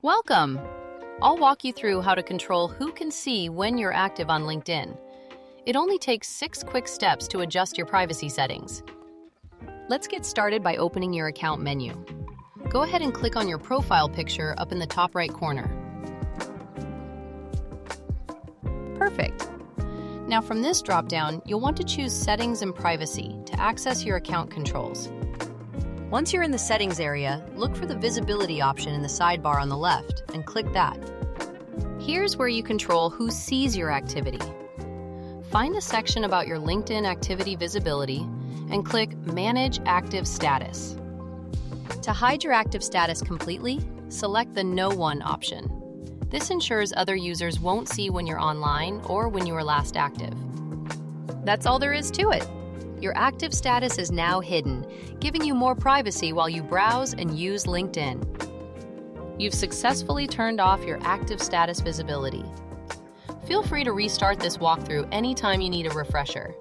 Welcome! I'll walk you through how to control who can see when you're active on LinkedIn. It only takes 6 quick steps to adjust your privacy settings. Let's get started by opening your account menu. Go ahead and click on your profile picture up in the top right corner. Perfect. Now from this dropdown, you'll want to choose Settings and Privacy to access your account controls. Once you're in the settings area, look for the visibility option in the sidebar on the left and click that. Here's where you control who sees your activity. Find the section about your LinkedIn activity visibility and click Manage Active Status. To hide your active status completely, select the No One option. This ensures other users won't see when you're online or when you were last active. That's all there is to it. Your active status is now hidden, giving you more privacy while you browse and use LinkedIn. You've successfully turned off your active status visibility. Feel free to restart this walkthrough anytime you need a refresher.